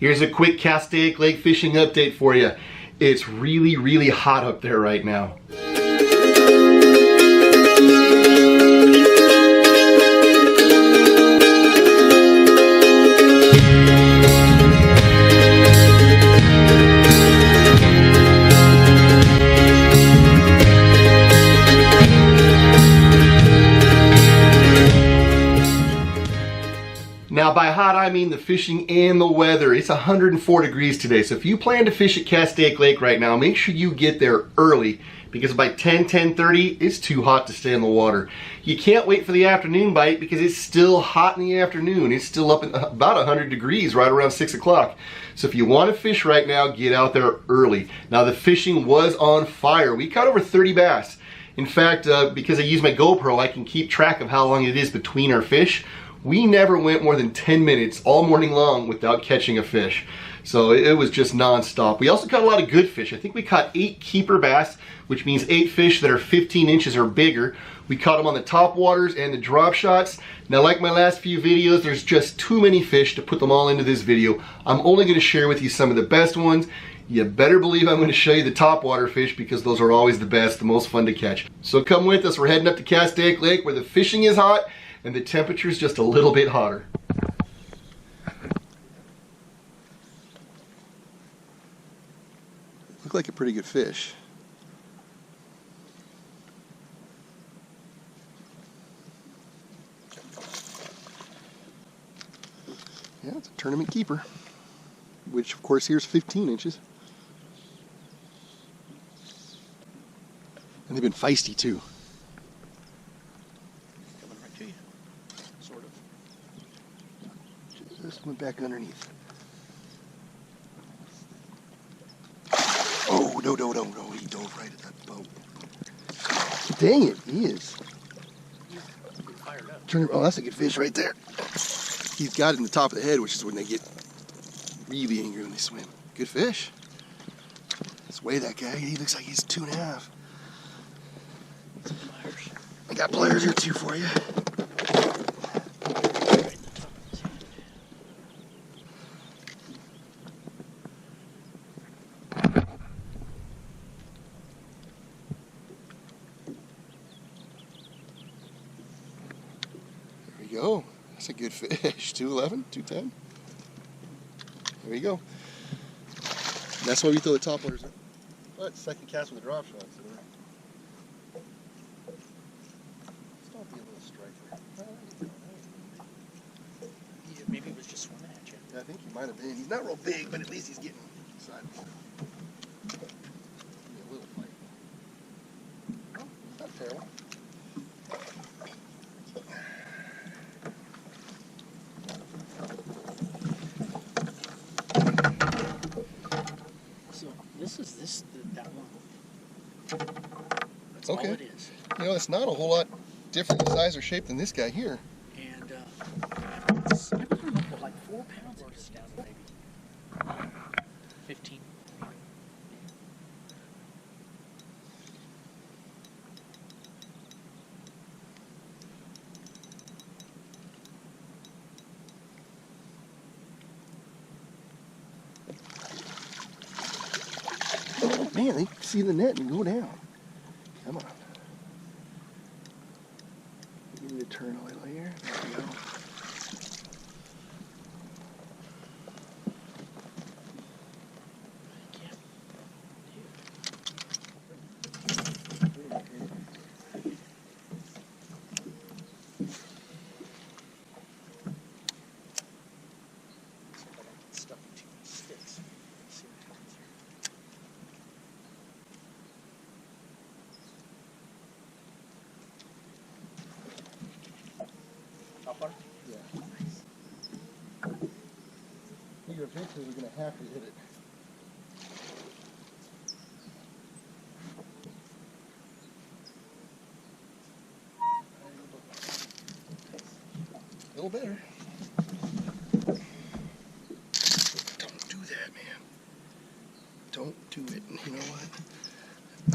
Here's a quick Castaic Lake fishing update for you. It's really, really hot up there right now. Now by hot I mean the fishing and the weather. It's 104 degrees today, so if you plan to fish at Castaic Lake right now, make sure you get there early because by 10:30 it's too hot to stay in the water. You can't wait for the afternoon bite because it's still hot in the afternoon. It's still up at about 100 degrees right around 6 o'clock. So if you want to fish right now, get out there early. Now the fishing was on fire. We caught over 30 bass. In fact, because I use my GoPro, I can keep track of how long it is between our fish. We never went more than 10 minutes all morning long without catching a fish. So it was just non-stop. We also caught a lot of good fish. I think we caught 8 keeper bass, which means 8 fish that are 15 inches or bigger. We caught them on the topwaters and the drop shots. Now, like my last few videos, there's just too many fish to put them all into this video. I'm only going to share with you some of the best ones. You better believe I'm going to show you the topwater fish because those are always the best, the most fun to catch. So come with us. We're heading up to Castaic Lake where the fishing is hot and the temperature is just a little bit hotter. Look like a pretty good fish. Yeah, it's a tournament keeper, which of course here's 15 inches. And they've been feisty too. Just went back underneath. Oh, no, he dove right at that boat. Dang it, he is. Oh, that's a good fish right there. He's got it in the top of the head, which is when they get really angry when they swim. Good fish. Let's weigh that guy. He looks like he's 2.5. I got pliers here too for you. Go. That's a good fish. 211, 210. There you go. That's why we throw the topwaters in. But second cast with a drop shot. So stop being a little striker. Yeah, maybe he was just swimming at you. Yeah, I think he might have been. He's not real big, but at least he's getting inside. Give me a little fight. Oh, not terrible. That one. That's okay. all it is. You know, it's not a whole lot different in size or shape than this guy here. And it's like 4 pounds. It's down to maybe 15. Man, they see the net and go down. Come on. We need to turn a little here. There we go. Yeah. Nice. Eventually we're going to have to hit it. A little better. Don't do that, man. Don't do it. You know what?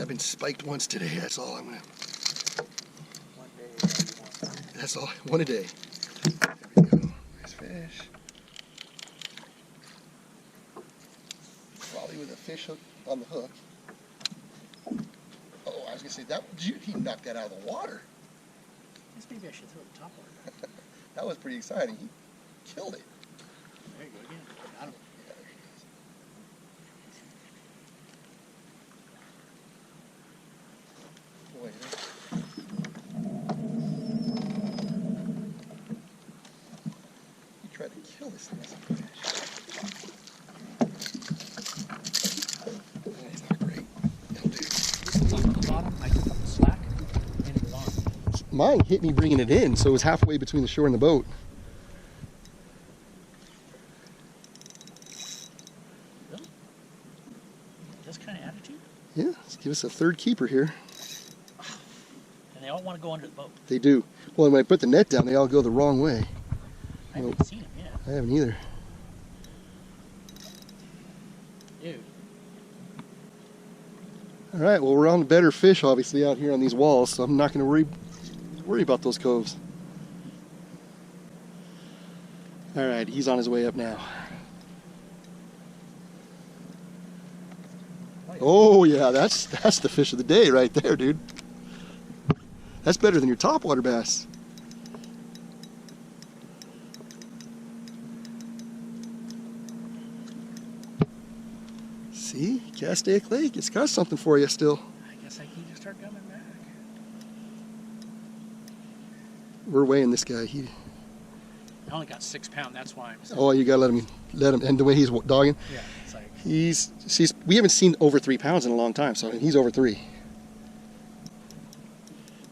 I've been spiked once today. That's all I'm going to... That's all. One a day. There we go. Nice fish. Play with a fish hook on the hook. Oh, I was gonna say that he knocked that out of the water. I guess maybe I should throw the top water. That was pretty exciting. He killed it. There you go again. Got him. Yeah, there he is. Boy, he tried to kill this thing as a fish. He's not great. He'll do. This is on the bottom. I took up the slack and it was on. Mine hit me bringing it in, so it was halfway between the shore and the boat. Really? This kind of attitude? Yeah, let's give us a third keeper here. And they all want to go under the boat. They do. Well, when I put the net down, they all go the wrong way. I haven't seen them yet. I haven't either. Dude. All right, well, we're on the better fish, obviously, out here on these walls, so I'm not going to worry about those coves. All right, he's on his way up now. Oh, yeah, that's the fish of the day right there, dude. That's better than your topwater bass. See, Castaic Lake, it's got something for you still. I guess I need to start coming back. We're weighing this guy. I only got 6 pounds, that's why I'm saying. Oh, you gotta let him, and the way he's dogging. Yeah, it's like. We haven't seen over 3 pounds in a long time, so he's over 3.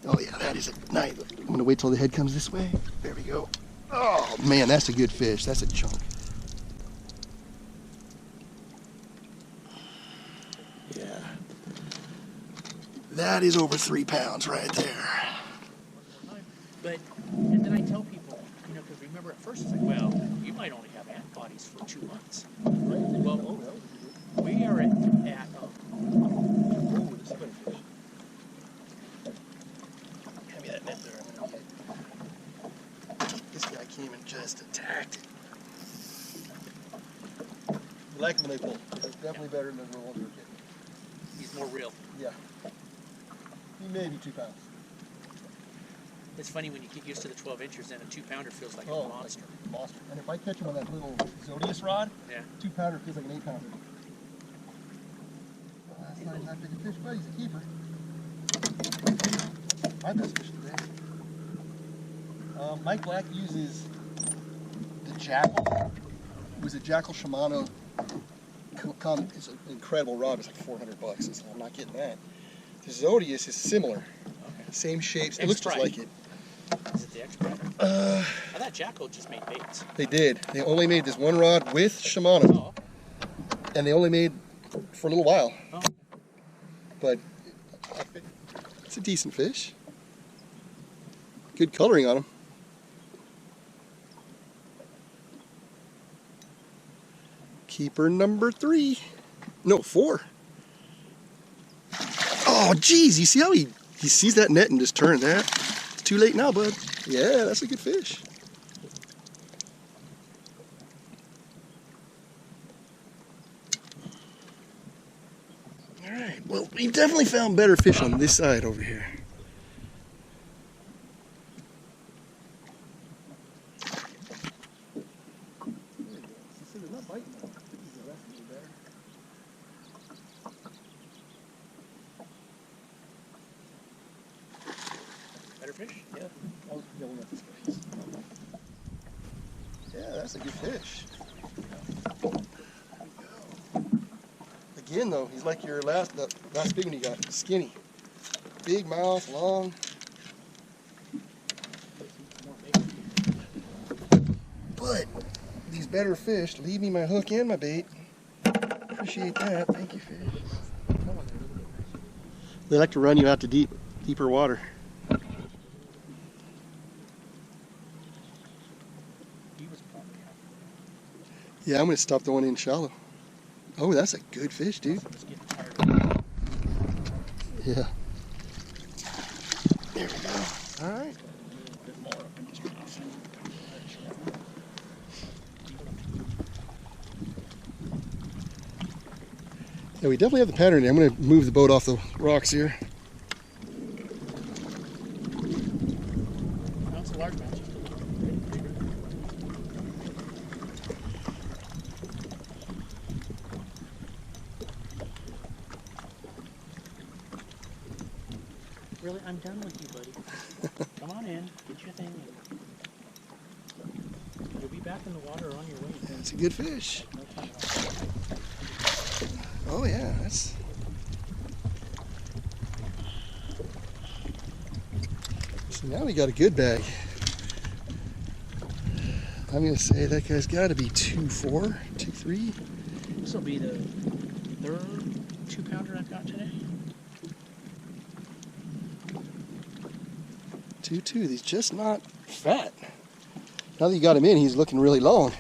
Oh yeah, that is a nice. I'm gonna wait till the head comes this way. There we go. Oh man, that's a good fish. That's a chunk. Yeah. That is over 3 pounds right there. But, and then I tell people, you know, because remember at first it's like, well, you might only have antibodies for 2 months. Right? Well, we are at Oh, this is a better fish. Hand me that net there. This guy came and just attacked. We like them when they pull. They're definitely better than the ones we were getting. he's more real. Yeah. He may be 2 pounds. It's funny when you get used to the 12 inches, then a 2-pounder feels like a monster. Like a monster. And if I catch him on that little Zodius rod, Yeah. 2-pounder feels like an 8-pounder. That's not that big a fish, but he's a keeper. My best fish today. Mike Black uses the Jackal. It was a Jackal Shimano. It's an incredible rod. It's like $400. So I'm not getting that. The Zodius is similar. Okay. Same shapes. It looks just like it. Is it the X-Pride? I thought Jackal just made baits. They did. They only made this one rod with Shimano. Oh. And they only made for a little while. Oh. But it's a decent fish. Good coloring on him. Keeper number 3. No, 4. Oh, geez. You see how he sees that net and just turns that? It's too late now, bud. Yeah, that's a good fish. All right. Well, we definitely found better fish on this side over here. Better fish? Yeah. Yeah, that's a good fish. Again, though, he's like your last big one you got. Skinny. Big mouth, long. But these better fish leave me my hook and my bait. Appreciate that. Thank you, fish. They like to run you out to deeper water. Yeah, I'm going to stop the one in shallow. Oh, that's a good fish, dude. Yeah. There we go. All right. Yeah, we definitely have the pattern. I'm going to move the boat off the rocks here. No, it's a largemouth. Really, I'm done with you, buddy. Come on in, get your thing in. You'll be back in the water on your way. That's a good fish. No time. Oh yeah, that's... So now we got a good bag. I'm going to say that guy's got to be 2.4, 2.3. This will be the third 2-pounder I've got today. 2.2. He's just not fat. Now that you got him in, he's looking really long.